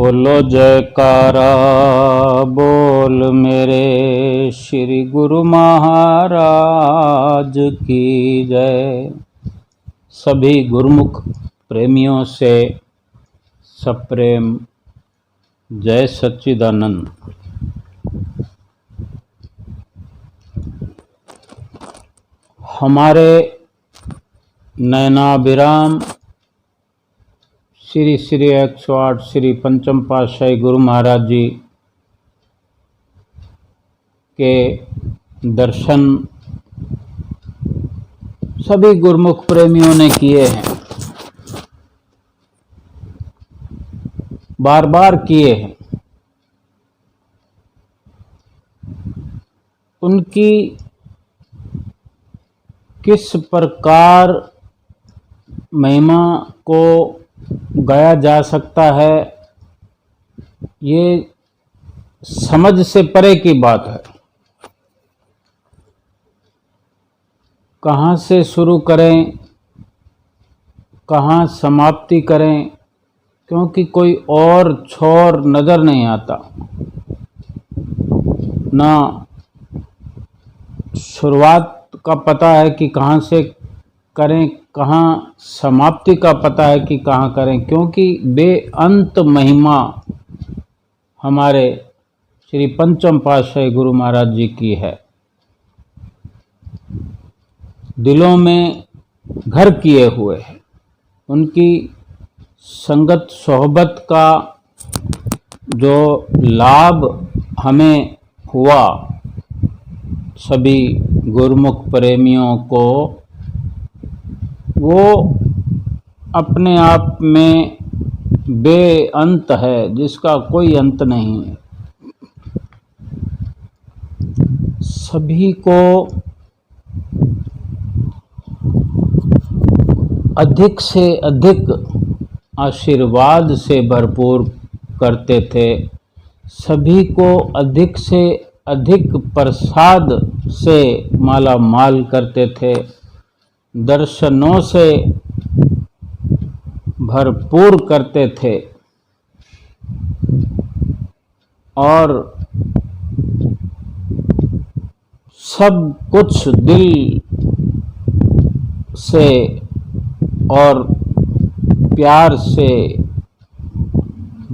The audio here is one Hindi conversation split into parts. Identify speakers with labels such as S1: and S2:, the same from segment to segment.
S1: बोलो जयकारा बोल मेरे श्री गुरु महाराज की जय। सभी गुरुमुख प्रेमियों से सप्रेम जय सच्चिदानंद। हमारे नयनाभिराम श्री श्री 108 श्री पंचम पातशाही गुरु महाराज जी के दर्शन सभी गुरुमुख प्रेमियों ने किए हैं, बार बार किए हैं। उनकी किस प्रकार महिमा को गाया जा सकता है, ये समझ से परे की बात है। कहाँ से शुरू करें, कहाँ समाप्ति करें, क्योंकि कोई और छोर नज़र नहीं आता। ना शुरुआत का पता है कि कहाँ से करें, कहाँ समाप्ति का पता है कि कहाँ करें, क्योंकि बेअंत महिमा हमारे श्री पंचम पातशाही गुरु महाराज जी की है। दिलों में घर किए हुए है। उनकी संगत सोहबत का जो लाभ हमें हुआ, सभी गुरुमुख प्रेमियों को, वो अपने आप में बेअंत है, जिसका कोई अंत नहीं है। सभी को अधिक से अधिक आशीर्वाद से भरपूर करते थे, सभी को अधिक से अधिक प्रसाद से माला माल करते थे, दर्शनों से भरपूर करते थे और सब कुछ दिल से और प्यार से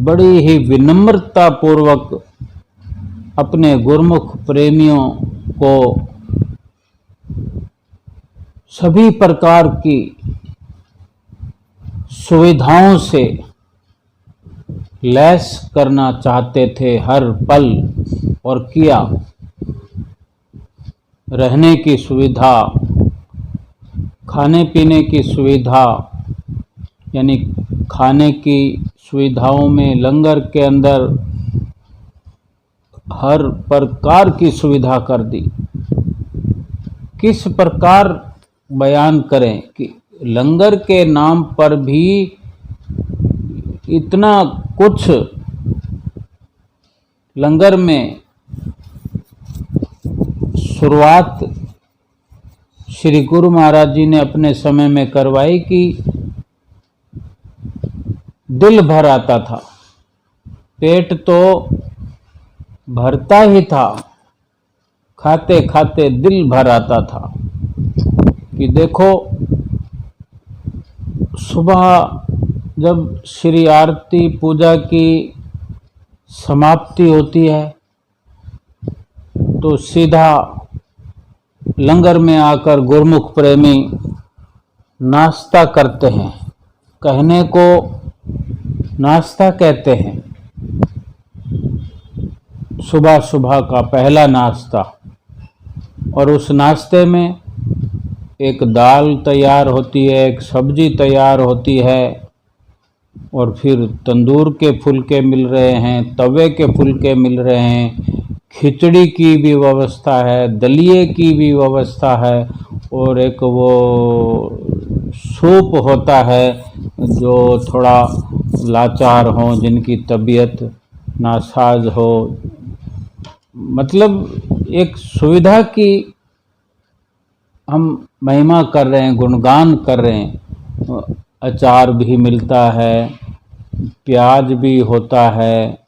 S1: बड़ी ही विनम्रता पूर्वक अपने गुरुमुख प्रेमियों को सभी प्रकार की सुविधाओं से लैस करना चाहते थे हर पल, और किया। रहने की सुविधा, खाने पीने की सुविधा, यानी खाने की सुविधाओं में लंगर के अंदर हर प्रकार की सुविधा कर दी। किस प्रकार बयान करें कि लंगर के नाम पर भी इतना कुछ लंगर में शुरुआत श्री गुरु महाराज जी ने अपने समय में करवाई कि दिल भर आता था। पेट तो भरता ही था, खाते खाते दिल भर आता था। कि देखो, सुबह जब श्री आरती पूजा की समाप्ति होती है तो सीधा लंगर में आकर गुरुमुख प्रेमी नाश्ता करते हैं। कहने को नाश्ता कहते हैं, सुबह सुबह का पहला नाश्ता। और उस नाश्ते में एक दाल तैयार होती है, एक सब्जी तैयार होती है, और फिर तंदूर के फुलके मिल रहे हैं, तवे के फुलके मिल रहे हैं, खिचड़ी की भी व्यवस्था है, दलिए की भी व्यवस्था है, और एक वो सूप होता है जो थोड़ा लाचार हो, जिनकी तबीयत नासाज हो। मतलब एक सुविधा की हम महिमा कर रहे हैं, गुणगान कर रहे हैं। अचार भी मिलता है, प्याज भी होता है।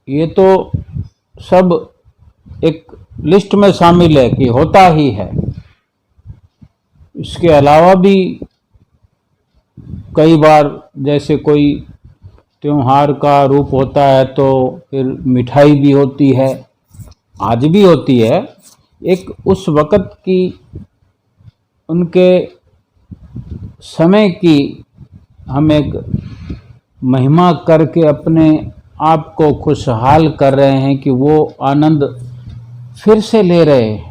S1: ये तो सब एक लिस्ट में शामिल है कि होता ही है। इसके अलावा भी कई बार जैसे कोई त्योहार का रूप होता है तो फिर मिठाई भी होती है, आज भी होती है। एक उस वक़्त की, उनके समय की हम एक महिमा करके अपने आप को खुशहाल कर रहे हैं कि वो आनंद फिर से ले रहे हैं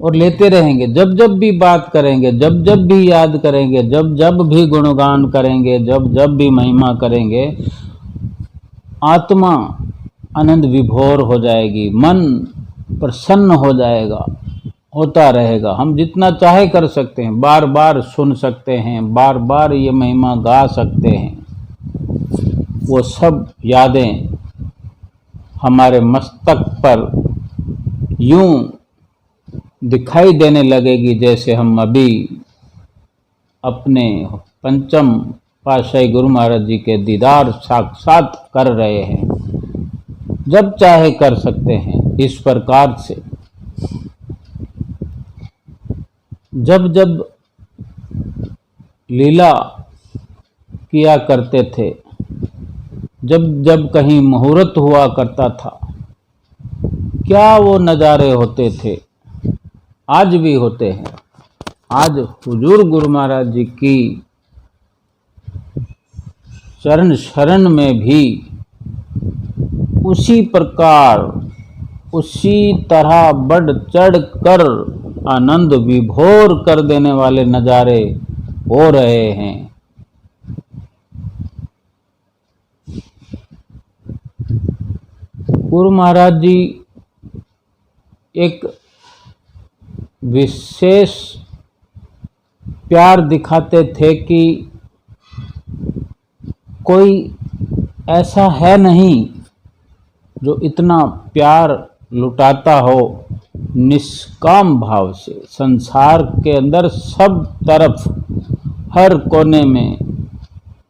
S1: और लेते रहेंगे। जब जब भी बात करेंगे, जब जब भी याद करेंगे, जब जब भी गुणगान करेंगे, जब जब भी महिमा करेंगे, आत्मा आनंद विभोर हो जाएगी, मन प्रसन्न हो जाएगा, होता रहेगा। हम जितना चाहे कर सकते हैं, बार बार सुन सकते हैं, बार बार ये महिमा गा सकते हैं। वो सब यादें हमारे मस्तक पर यूं दिखाई देने लगेगी जैसे हम अभी अपने पंचम पातशाही गुरु महाराज जी के दीदार साक्षात कर रहे हैं। जब चाहे कर सकते हैं इस प्रकार से। जब जब लीला किया करते थे, जब जब कहीं मुहूर्त हुआ करता था, क्या वो नज़ारे होते थे, आज भी होते हैं। आज हुजूर गुरु महाराज जी की चरण शरण में भी उसी प्रकार, उसी तरह बढ़ चढ़ कर आनंद विभोर कर देने वाले नज़ारे हो रहे हैं। गुरु महाराज जी एक विशेष प्यार दिखाते थे कि कोई ऐसा है नहीं जो इतना प्यार लुटाता हो निष्काम भाव से। संसार के अंदर सब तरफ, हर कोने में,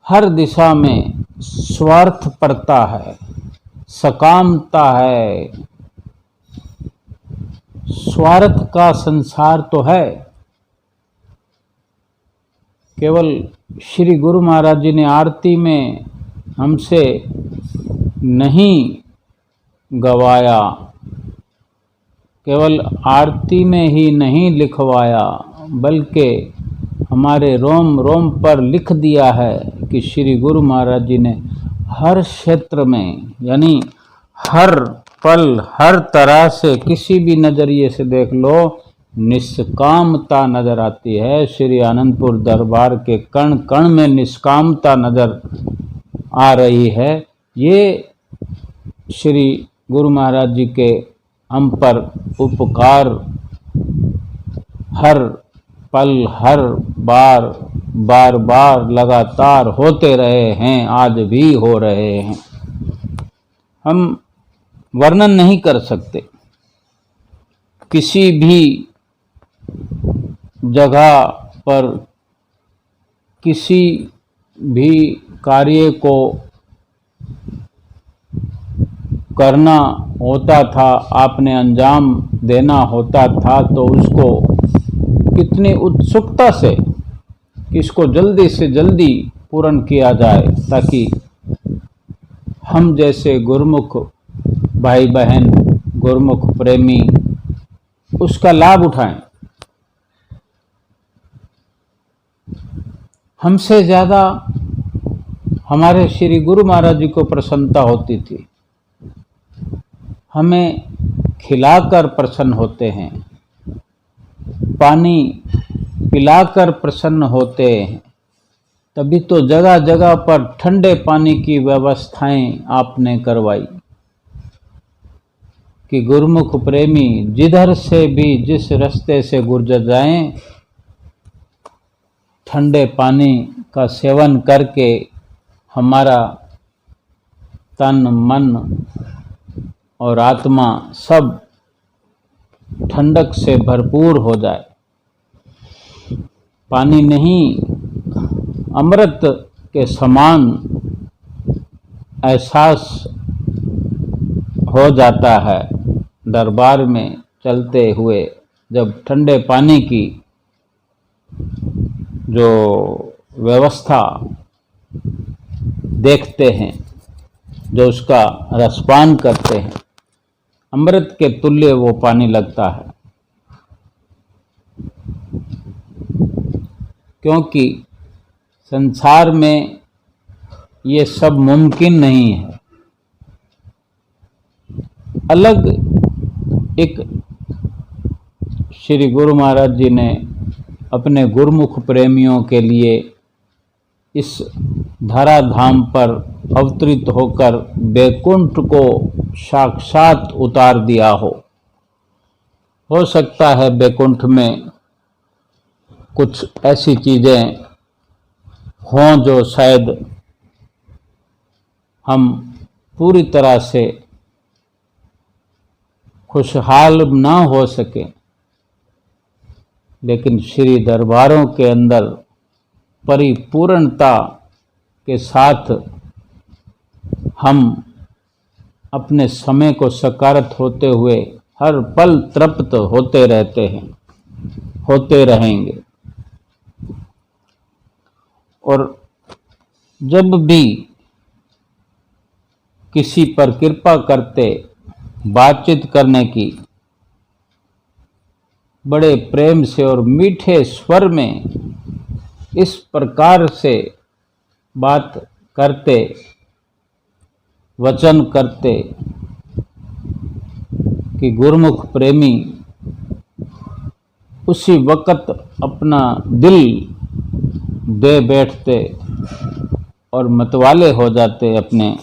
S1: हर दिशा में स्वार्थपरता है, सकामता है, स्वार्थ का संसार तो है। केवल श्री गुरु महाराज जी ने आरती में हमसे नहीं गवाया, केवल आरती में ही नहीं लिखवाया, बल्कि हमारे रोम रोम पर लिख दिया है कि श्री गुरु महाराज जी ने हर क्षेत्र में, यानी हर पल, हर तरह से, किसी भी नज़रिए से देख लो, निष्कामता नज़र आती है। श्री आनंदपुर दरबार के कण कण में निष्कामता नज़र आ रही है। ये श्री गुरु महाराज जी के हम पर उपकार हर पल, हर बार, बार बार लगातार होते रहे हैं, आज भी हो रहे हैं। हम वर्णन नहीं कर सकते। किसी भी जगह पर किसी भी कार्य को करना होता था, आपने अंजाम देना होता था, तो उसको कितनी उत्सुकता से इसको जल्दी से जल्दी पूर्ण किया जाए, ताकि हम जैसे गुरुमुख भाई बहन, गुरुमुख प्रेमी उसका लाभ उठाएं। हमसे ज़्यादा हमारे श्री गुरु महाराज जी को प्रसन्नता होती थी। हमें खिलाकर प्रसन्न होते हैं, पानी पिलाकर प्रसन्न होते हैं। तभी तो जगह जगह पर ठंडे पानी की व्यवस्थाएं आपने करवाई कि गुरुमुख प्रेमी जिधर से भी, जिस रास्ते से गुजर जाएं, ठंडे पानी का सेवन करके हमारा तन, मन और आत्मा सब ठंडक से भरपूर हो जाए। पानी नहीं, अमृत के समान एहसास हो जाता है दरबार में चलते हुए, जब ठंडे पानी की जो व्यवस्था देखते हैं, जो उसका रसपान करते हैं, अमृत के तुल्य वो पानी लगता है। क्योंकि संसार में ये सब मुमकिन नहीं है। अलग एक श्री गुरु महाराज जी ने अपने गुरुमुख प्रेमियों के लिए इस धराधाम पर अवतरित होकर बैकुंठ को साक्षात उतार दिया हो सकता है बैकुंठ में कुछ ऐसी चीजें हों जो शायद हम पूरी तरह से खुशहाल ना हो सके, लेकिन श्री दरबारों के अंदर परिपूर्णता के साथ हम अपने समय को सकारत होते हुए हर पल तृप्त होते रहते हैं, होते रहेंगे। और जब भी किसी पर कृपा करते बातचीत करने की, बड़े प्रेम से और मीठे स्वर में इस प्रकार से बात करते, वचन करते कि गुरुमुख प्रेमी उसी वक्त अपना दिल दे बैठते और मतवाले हो जाते अपने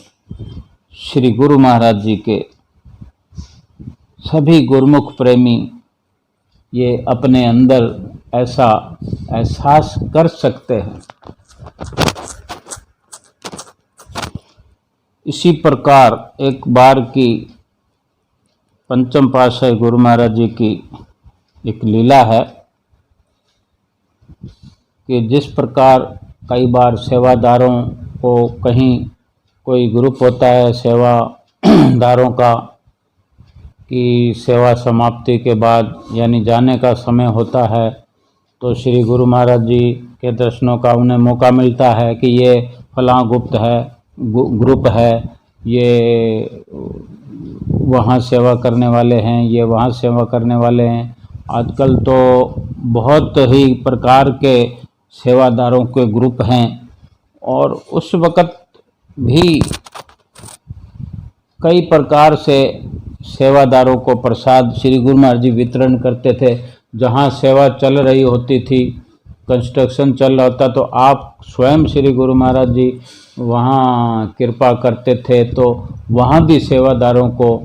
S1: श्री गुरु महाराज जी के। सभी गुरुमुख प्रेमी ये अपने अंदर ऐसा एहसास कर सकते हैं। इसी प्रकार एक बार की पंचम पातशाही गुरु महाराज जी की एक लीला है कि जिस प्रकार कई बार सेवादारों को कहीं कोई ग्रुप होता है सेवादारों का कि सेवा समाप्ति के बाद यानी जाने का समय होता है, तो श्री गुरु महाराज जी के दर्शनों का उन्हें मौका मिलता है कि ये फलां गुप्त है ग्रुप है, ये वहाँ सेवा करने वाले हैं, ये वहाँ सेवा करने वाले हैं। आजकल तो बहुत ही प्रकार के सेवादारों के ग्रुप हैं और उस वक़्त भी कई प्रकार से सेवादारों को प्रसाद श्री गुरु महाराज जी वितरण करते थे। जहाँ सेवा चल रही होती थी, कंस्ट्रक्शन चल रहा होता, तो आप स्वयं श्री गुरु महाराज जी वहाँ कृपा करते थे, तो वहाँ भी सेवादारों को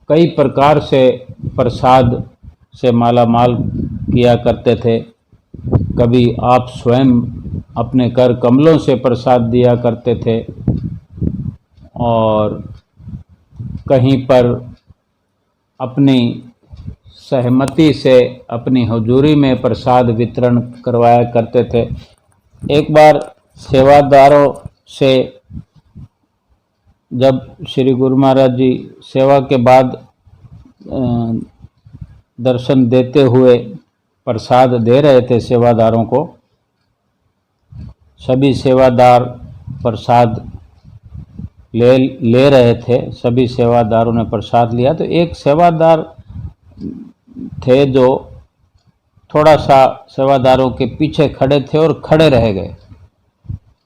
S1: कई प्रकार से प्रसाद से माला माल किया करते थे। कभी आप स्वयं अपने कर कमलों से प्रसाद दिया करते थे और कहीं पर अपनी सहमति से अपनी हुजूरी में प्रसाद वितरण करवाया करते थे। एक बार सेवादारों से जब श्री गुरु महाराज जी सेवा के बाद दर्शन देते हुए प्रसाद दे रहे थे सेवादारों को, सभी सेवादार प्रसाद ले रहे थे, सभी सेवादारों ने प्रसाद लिया। तो एक सेवादार थे जो थोड़ा सा सेवादारों के पीछे खड़े थे और खड़े रह गए,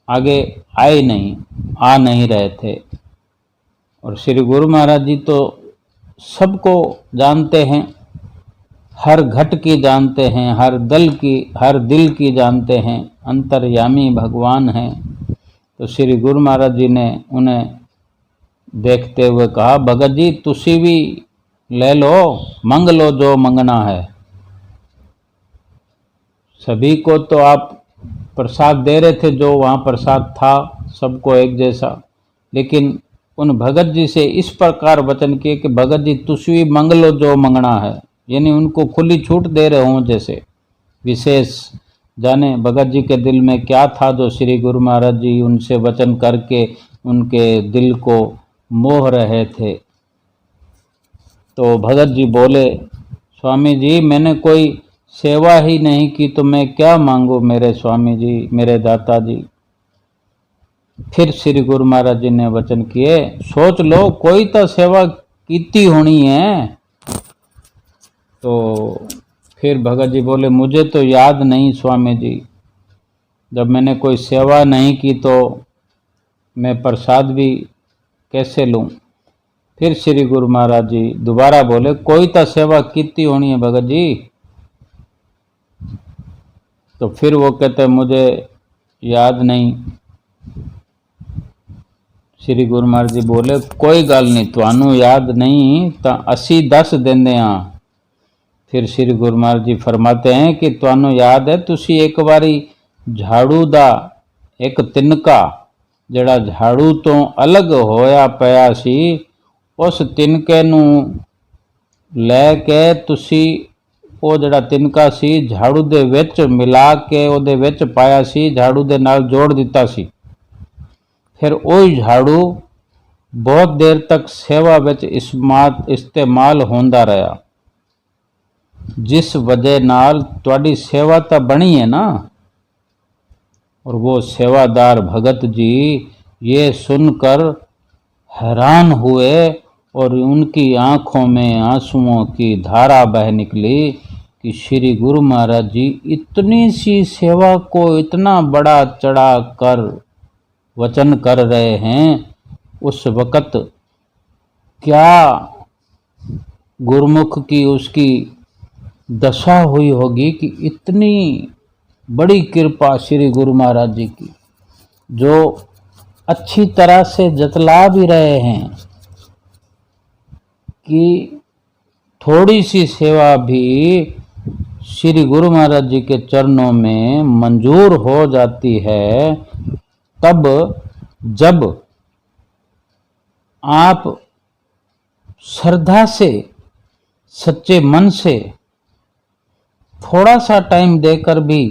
S1: आगे आ नहीं रहे थे। और श्री गुरु महाराज जी तो सबको जानते हैं, हर घट की जानते हैं, हर दिल की जानते हैं, अंतर्यामी भगवान हैं। तो श्री गुरु महाराज जी ने उन्हें देखते हुए कहा, भगत जी तुसी भी ले लो, मंग लो जो मंगना है। सभी को तो आप प्रसाद दे रहे थे, जो वहाँ प्रसाद था सबको एक जैसा, लेकिन उन भगत जी से इस प्रकार वचन किए कि भगत जी तुसी भी मंग लो जो मंगना है, यानी उनको खुली छूट दे रहे हों, जैसे विशेष जाने भगत जी के दिल में क्या था जो श्री गुरु महाराज जी उनसे वचन करके उनके दिल को मोह रहे थे। तो भगत जी बोले, स्वामी जी मैंने कोई सेवा ही नहीं की तो मैं क्या मांगू मेरे स्वामी जी, मेरे दाता जी। फिर श्री गुरु महाराज जी ने वचन किए, सोच लो कोई तो सेवा कीती होनी है। तो फिर भगत जी बोले, मुझे तो याद नहीं स्वामी जी, जब मैंने कोई सेवा नहीं की तो मैं प्रसाद भी कैसे लूं। फिर श्री गुरु महाराज जी दोबारा बोले, कोई तो सेवा कीती होनी है भगत जी। तो फिर वो कहते मुझे याद नहीं। श्री गुरु महाराज जी बोले, कोई गल नहीं, तुहानू याद नहीं तो असी दस देंदे हां। फिर श्री गुरु महाराज जी फरमाते हैं कि तुहानू याद है तुसी एक बारी झाड़ू दा एक तिनका ਜਿਹੜਾ झाड़ू तो अलग होया पिया सी, उस तिनके नू लैके तुसी ਉਹ ਜਿਹੜਾ ਤਿਨਕਾ ਸੀ झाड़ू ਦੇ ਵਿੱਚ ਮਿਲਾ ਕੇ ਉਹਦੇ ਵਿੱਚ ਪਾਇਆ ਸੀ, झाड़ू ਦੇ ਨਾਲ ਜੋੜ ਦਿੱਤਾ ਸੀ। फिर वही झाड़ू बहुत देर तक सेवा विच इस्तेमाल होंदा रहा, जिस वजह नाल तुहाडी सेवा तो बनी है ना। और वो सेवादार भगत जी ये सुनकर हैरान हुए और उनकी आंखों में आंसुओं की धारा बह निकली कि श्री गुरु महाराज जी इतनी सी सेवा को इतना बड़ा चढ़ा कर वचन कर रहे हैं। उस वक़्त क्या गुरुमुख की उसकी दशा हुई होगी कि इतनी बड़ी कृपा श्री गुरु महाराज जी की, जो अच्छी तरह से जतला भी रहे हैं कि थोड़ी सी सेवा भी श्री गुरु महाराज जी के चरणों में मंजूर हो जाती है, तब जब आप श्रद्धा से सच्चे मन से थोड़ा सा टाइम देकर भी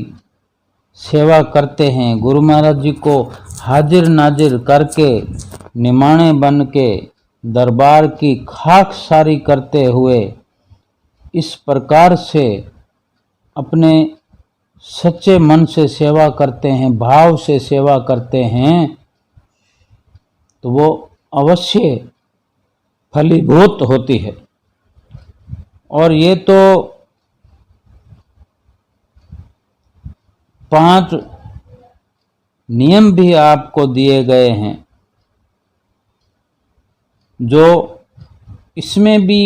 S1: सेवा करते हैं, गुरु महाराज जी को हाजिर नाजिर करके निमाणे बन के दरबार की खाक सारी करते हुए इस प्रकार से अपने सच्चे मन से सेवा करते हैं, भाव से सेवा करते हैं, तो वो अवश्य फलीभूत होती है। और ये तो 5 नियम भी आपको दिए गए हैं, जो इसमें भी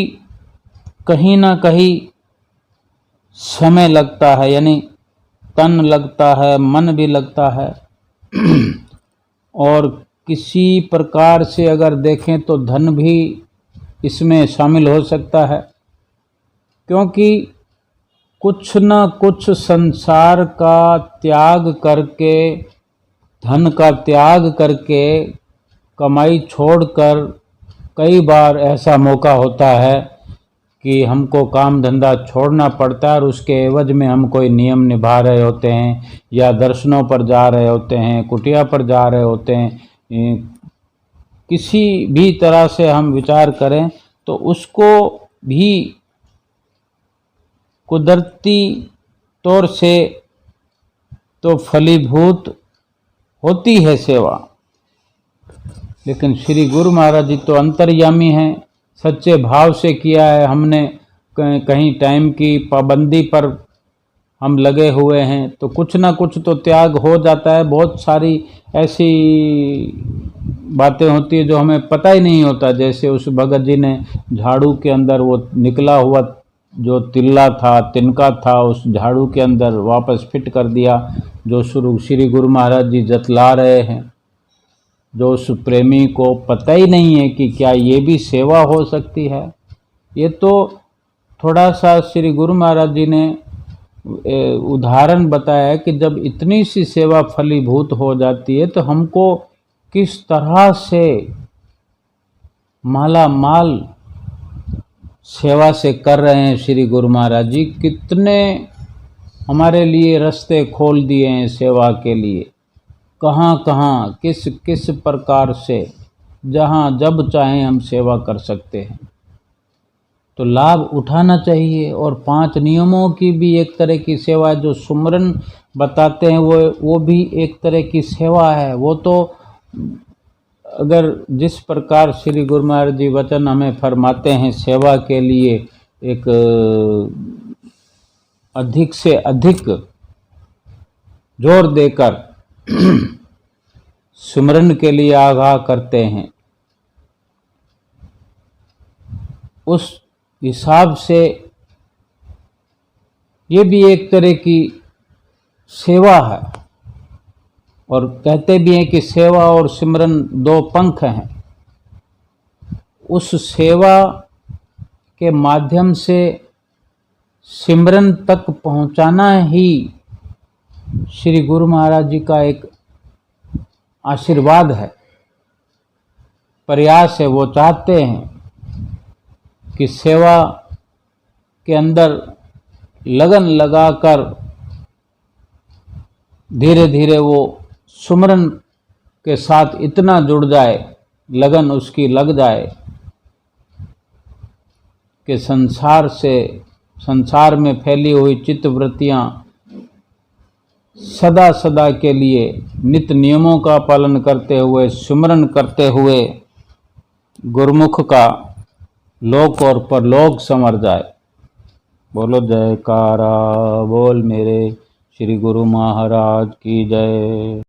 S1: कहीं ना कहीं समय लगता है, यानी तन लगता है, मन भी लगता है। और किसी प्रकार से अगर देखें तो धन भी इसमें शामिल हो सकता है, क्योंकि कुछ न कुछ संसार का त्याग करके, धन का त्याग करके, कमाई छोड़कर कई बार ऐसा मौका होता है कि हमको काम धंधा छोड़ना पड़ता है और उसके एवज में हम कोई नियम निभा रहे होते हैं, या दर्शनों पर जा रहे होते हैं, कुटिया पर जा रहे होते हैं। किसी भी तरह से हम विचार करें तो उसको भी कुदरती तौर से तो फलीभूत होती है सेवा, लेकिन श्री गुरु महाराज जी तो अंतर्यामी हैं, सच्चे भाव से किया है हमने, कहीं टाइम की पाबंदी पर हम लगे हुए हैं तो कुछ ना कुछ तो त्याग हो जाता है। बहुत सारी ऐसी बातें होती है जो हमें पता ही नहीं होता, जैसे उस भगत जी ने झाड़ू के अंदर वो निकला हुआ जो तिल्ला था, तिनका था, उस झाड़ू के अंदर वापस फिट कर दिया, जो श्री गुरु महाराज जी जतला रहे हैं, जो उस प्रेमी को पता ही नहीं है कि क्या ये भी सेवा हो सकती है। ये तो थोड़ा सा श्री गुरु महाराज जी ने उदाहरण बताया कि जब इतनी सी सेवा फलीभूत हो जाती है तो हमको किस तरह से माला माल सेवा से कर रहे हैं श्री गुरु महाराज जी, कितने हमारे लिए रास्ते खोल दिए हैं सेवा के लिए। कहाँ कहाँ किस किस प्रकार से जहाँ जब चाहें हम सेवा कर सकते हैं, तो लाभ उठाना चाहिए। और 5 नियमों की भी एक तरह की सेवा, जो सुमरन बताते हैं वो भी एक तरह की सेवा है। वो तो अगर जिस प्रकार श्री गुरु महाराज जी वचन हमें फरमाते हैं सेवा के लिए एक अधिक से अधिक जोर देकर सुमरन के लिए आगाह करते हैं, उस हिसाब से ये भी एक तरह की सेवा है। और कहते भी हैं कि सेवा और सिमरन 2 पंख हैं। उस सेवा के माध्यम से सिमरन तक पहुंचाना ही श्री गुरु महाराज जी का एक आशीर्वाद है, प्रयास है। वो चाहते हैं कि सेवा के अंदर लगन लगाकर धीरे धीरे वो सुमरन के साथ इतना जुड़ जाए, लगन उसकी लग जाए कि संसार में फैली हुई चित्तवृत्तियां सदा सदा के लिए नित्य नियमों का पालन करते हुए, सुमरन करते हुए गुरुमुख का लोक और परलोक संवर जाए। बोलो जयकारा बोल मेरे श्री गुरु महाराज की जय।